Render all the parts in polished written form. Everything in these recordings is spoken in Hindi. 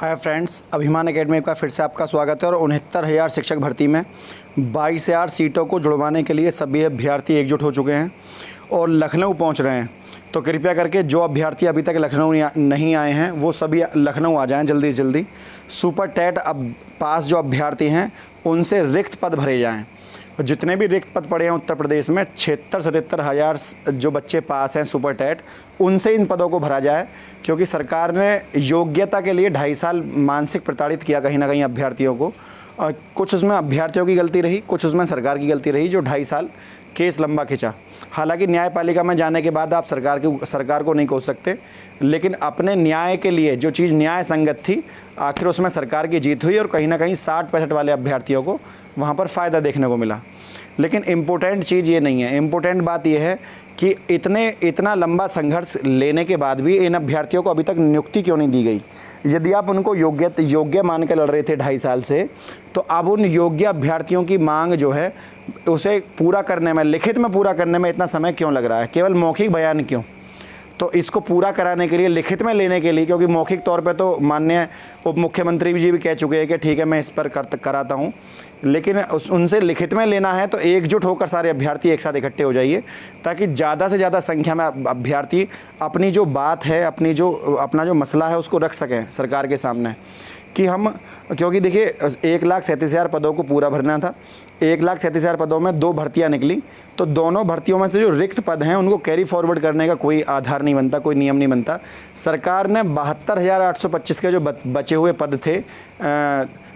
हाय फ्रेंड्स, अभिमान एकेडमी का फिर से आपका स्वागत है। और 69,000 शिक्षक भर्ती में 22,000 सीटों को जुड़वाने के लिए सभी अभ्यर्थी एकजुट हो चुके हैं और लखनऊ पहुंच रहे हैं। तो कृपया करके जो अभ्यर्थी अभी तक लखनऊ नहीं आए हैं वो सभी लखनऊ आ जाएं जल्दी से जल्दी। सुपर टेट अब पास जो अभ्यर्थी हैं उनसे रिक्त पद भरे जाएँ। जितने भी रिक्त पद पड़े हैं उत्तर प्रदेश में 76-77 हज़ार जो बच्चे पास हैं सुपर टेट, उनसे इन पदों को भरा जाए। क्योंकि सरकार ने योग्यता के लिए 2.5 साल मानसिक प्रताड़ित किया कहीं ना कहीं अभ्यर्थियों को। कुछ उसमें अभ्यर्थियों की गलती रही, कुछ उसमें सरकार की गलती रही जो 2.5 साल केस लंबा खिंचा। हालांकि न्यायपालिका में जाने के बाद आप सरकार को नहीं कोस सकते, लेकिन अपने न्याय के लिए जो चीज़ न्याय संगत थी आखिर उसमें सरकार की जीत हुई और कहीं ना कहीं 60-65 वाले अभ्यर्थियों को वहाँ पर फ़ायदा देखने को मिला। लेकिन इम्पोर्टेंट चीज़ ये नहीं है, इम्पोर्टेंट बात यह है कि इतना लंबा संघर्ष लेने के बाद भी इन अभ्यर्थियों को अभी तक नियुक्ति क्यों नहीं दी गई। यदि आप उनको योग्य मान के लड़ रहे थे 2.5 साल से, तो अब उन योग्य अभ्यर्थियों की मांग जो है उसे पूरा करने में, लिखित में पूरा करने में इतना समय क्यों लग रहा है, केवल मौखिक बयान क्यों। तो इसको पूरा कराने के लिए, लिखित में लेने के लिए, क्योंकि मौखिक तौर पे तो माननीय उप मुख्यमंत्री जी भी कह चुके हैं कि ठीक है मैं इस पर कराता हूँ, लेकिन उनसे लिखित में लेना है तो एकजुट होकर सारे अभ्यर्थी एक साथ इकट्ठे हो जाइए, ताकि ज़्यादा से ज़्यादा संख्या में अभ्यर्थी अपनी जो बात है, अपना जो मसला है उसको रख सकें सरकार के सामने। कि हम, क्योंकि देखिए 1,37,000 पदों को पूरा भरना था। 1,37,000 पदों में 2 भर्तियाँ निकली, तो दोनों भर्तियों में से जो रिक्त पद हैं उनको कैरी फॉरवर्ड करने का कोई आधार नहीं बनता, कोई नियम नहीं बनता। सरकार ने 72,825 के जो बचे हुए पद थे,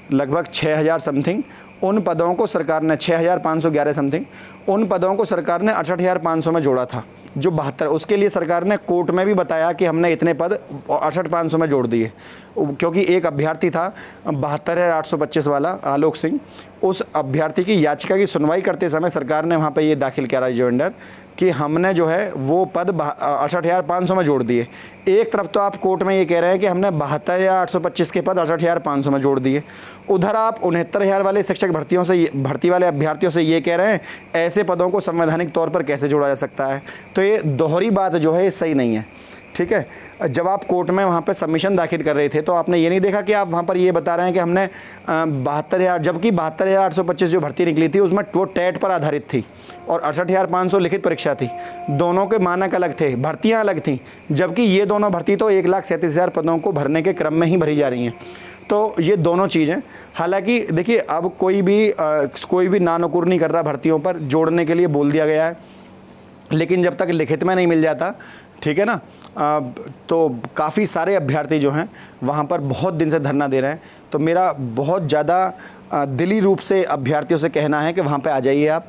लगभग 6,000 समथिंग, उन पदों को सरकार ने 6,511 समथिंग, उन पदों को सरकार ने 68,500 में जोड़ा था। जो 72, उसके लिए सरकार ने कोर्ट में भी बताया कि हमने इतने पद 68,500 में जोड़ दिए, क्योंकि एक अभ्यर्थी था 72,825 वाला आलोक सिंह। उस अभ्यर्थी की याचिका की सुनवाई करते समय सरकार ने वहाँ पे ये दाखिल किया रिजोइंडर कि हमने जो है वो पद 68,500 में जोड़ दिए। एक तरफ तो आप कोर्ट में ये कह रहे हैं कि हमने 72,825 के पद 68,500 में जोड़ दिए, उधर आप 69,000 वाले शिक्षक भर्ती वाले अभ्यर्थियों से ये कह रहे हैं ऐसे पदों को संवैधानिक तौर पर कैसे जोड़ा जा सकता है। तो ये दोहरी बात जो है ये सही नहीं है। ठीक है, जब आप कोर्ट में वहाँ पे सबमिशन दाखिल कर रहे थे तो आपने ये नहीं देखा कि आप वहाँ पर ये बता रहे हैं कि हमने 72,000, जबकि 72,825 जो भर्ती निकली थी उसमें वो टेट पर आधारित थी और 68,500 लिखित परीक्षा थी। दोनों के मानक अलग थे, भर्तियाँ अलग थीं, जबकि ये दोनों भर्ती तो 1,37,000 पदों को भरने के क्रम में ही भरी जा रही हैं। तो ये दोनों चीज़ें, हालांकि देखिए अब कोई भी नानुकुर नहीं कर रहा, भर्तियों पर जोड़ने के लिए बोल दिया गया है, लेकिन जब तक लिखित में नहीं मिल जाता, ठीक है ना, तो काफ़ी सारे अभ्यर्थी जो हैं वहाँ पर बहुत दिन से धरना दे रहे हैं। तो मेरा बहुत ज़्यादा दिली रूप से अभ्यर्थियों से कहना है कि वहाँ पे आ जाइए आप,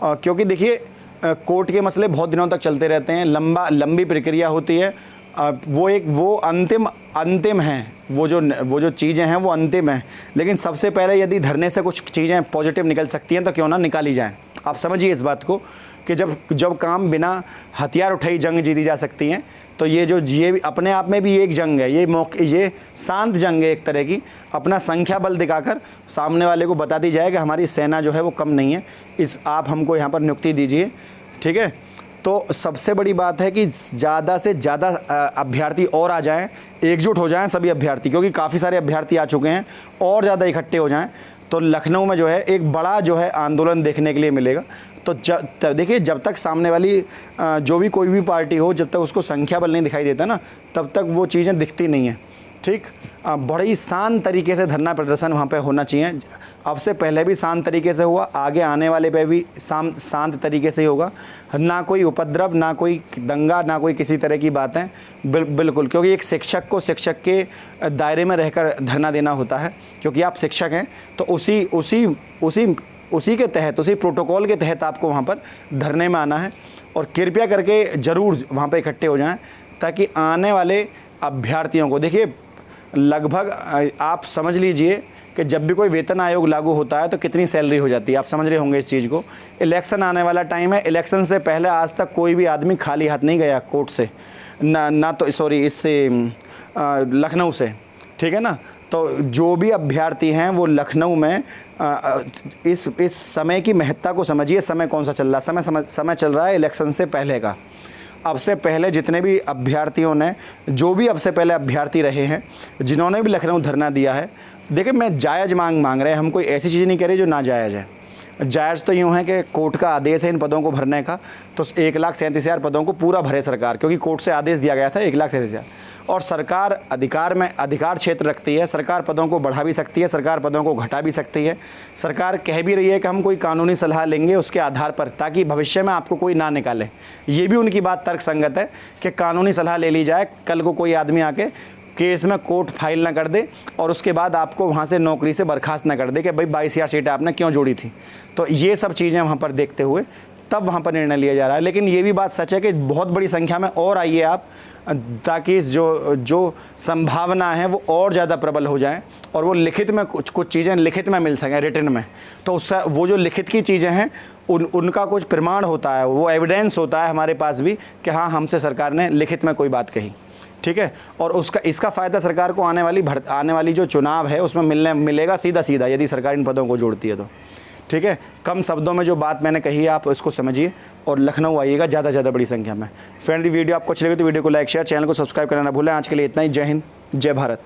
क्योंकि देखिए कोर्ट के मसले बहुत दिनों तक चलते रहते हैं, लंबी प्रक्रिया होती है। वो अंतिम हैं, वो जो चीज़ें हैं वो अंतिम हैं, लेकिन सबसे पहले यदि धरने से कुछ चीज़ें पॉजिटिव निकल सकती हैं तो क्यों ना निकाली जाएं। आप समझिए इस बात को कि जब काम बिना हथियार उठाई जंग जीती जा सकती हैं, तो ये अपने आप में भी एक जंग है, ये शांत जंग है एक तरह की। अपना संख्या बल दिखाकर सामने वाले को बता दी जाए कि हमारी सेना जो है वो कम नहीं है, आप हमको यहाँ पर नियुक्ति दीजिए। ठीक है, तो सबसे बड़ी बात है कि ज़्यादा से ज़्यादा अभ्यर्थी और आ जाएं, एकजुट हो जाएं सभी अभ्यर्थी, क्योंकि काफ़ी सारे अभ्यर्थी आ चुके हैं, और ज़्यादा इकट्ठे हो जाएं तो लखनऊ में जो है एक बड़ा जो है आंदोलन देखने के लिए मिलेगा। तो देखिए जब तक सामने वाली कोई भी पार्टी हो, जब तक उसको संख्या बल नहीं दिखाई देता ना, तब तक वो चीज़ें दिखती नहीं हैं। ठीक, बड़े ही शांत तरीके से धरना प्रदर्शन वहाँ पे होना चाहिए। अब से पहले भी शांत तरीके से हुआ, आगे आने वाले पे भी शांत तरीके से ही होगा। ना कोई उपद्रव, ना कोई दंगा, ना कोई किसी तरह की बातें, बिल्कुल, क्योंकि एक शिक्षक को शिक्षक के दायरे में रहकर धरना देना होता है। क्योंकि आप शिक्षक हैं तो उसी के तहत, उसी प्रोटोकॉल के तहत आपको वहाँ पर धरने में आना है। और कृपया करके ज़रूर वहाँ पर इकट्ठे हो जाएँ, ताकि आने वाले अभ्यर्थियों को, देखिए लगभग आप समझ लीजिए कि जब भी कोई वेतन आयोग लागू होता है तो कितनी सैलरी हो जाती है, आप समझ रहे होंगे इस चीज़ को। इलेक्शन आने वाला टाइम है, इलेक्शन से पहले आज तक कोई भी आदमी खाली हाथ नहीं गया कोर्ट से, इससे लखनऊ से। ठीक है ना, तो जो भी अभ्यर्थी हैं वो लखनऊ में इस समय की महत्ता को समझिए। समय कौन सा चल रहा है, समय चल रहा है इलेक्शन से पहले का। अब से पहले जितने भी अभ्यर्थियों ने, जो भी अब से पहले अभ्यर्थी रहे हैं, जिन्होंने भी लखनऊ धरना दिया है, देखिए मैं जायज़ मांग रहे हैं, हम कोई ऐसी चीज़ नहीं कह रहे जो नाजायज़ है। जायज़ तो यूँ है कि कोर्ट का आदेश है इन पदों को भरने का, तो 1,37,000 पदों को पूरा भरे सरकार, क्योंकि कोर्ट से आदेश दिया गया था 1,37,000। और सरकार अधिकार क्षेत्र रखती है, सरकार पदों को बढ़ा भी सकती है, सरकार पदों को घटा भी सकती है। सरकार कह भी रही है कि हम कोई कानूनी सलाह लेंगे उसके आधार पर, ताकि भविष्य में आपको कोई ना निकाले। ये भी उनकी बात तर्कसंगत है कि कानूनी सलाह ले ली जाए, कल को कोई आदमी आके केस में कोर्ट फाइल ना कर दे और उसके बाद आपको वहाँ से नौकरी से बर्खास्त ना कर दे कि भाई 22,000 सीटें आपने क्यों जोड़ी थी। तो ये सब चीज़ें वहाँ पर देखते हुए तब वहाँ पर निर्णय लिया जा रहा है। लेकिन ये भी बात सच है कि बहुत बड़ी संख्या में और आइए आप, ताकि जो संभावना है वो और ज़्यादा प्रबल हो जाए और वो लिखित में कुछ चीज़ें लिखित में मिल सकें, रिटन में। तो उससे वो जो लिखित की चीज़ें हैं उनका कुछ प्रमाण होता है, वो एविडेंस होता है हमारे पास भी कि हाँ, हमसे सरकार ने लिखित में कोई बात कही। ठीक है, और इसका फ़ायदा सरकार को आने वाली जो चुनाव है उसमें मिलेगा सीधा, यदि सरकार इन पदों को जोड़ती है तो। ठीक है, कम शब्दों में जो बात मैंने कही है आप इसको समझिए और लखनऊ आइएगा ज़्यादा से ज़्यादा बड़ी संख्या में। फ्रेंड, वीडियो आपको अच्छी लगी तो वीडियो को लाइक शेयर, चैनल को सब्सक्राइब करना ना भूलें। आज के लिए इतना ही। जय हिंद, जय भारत।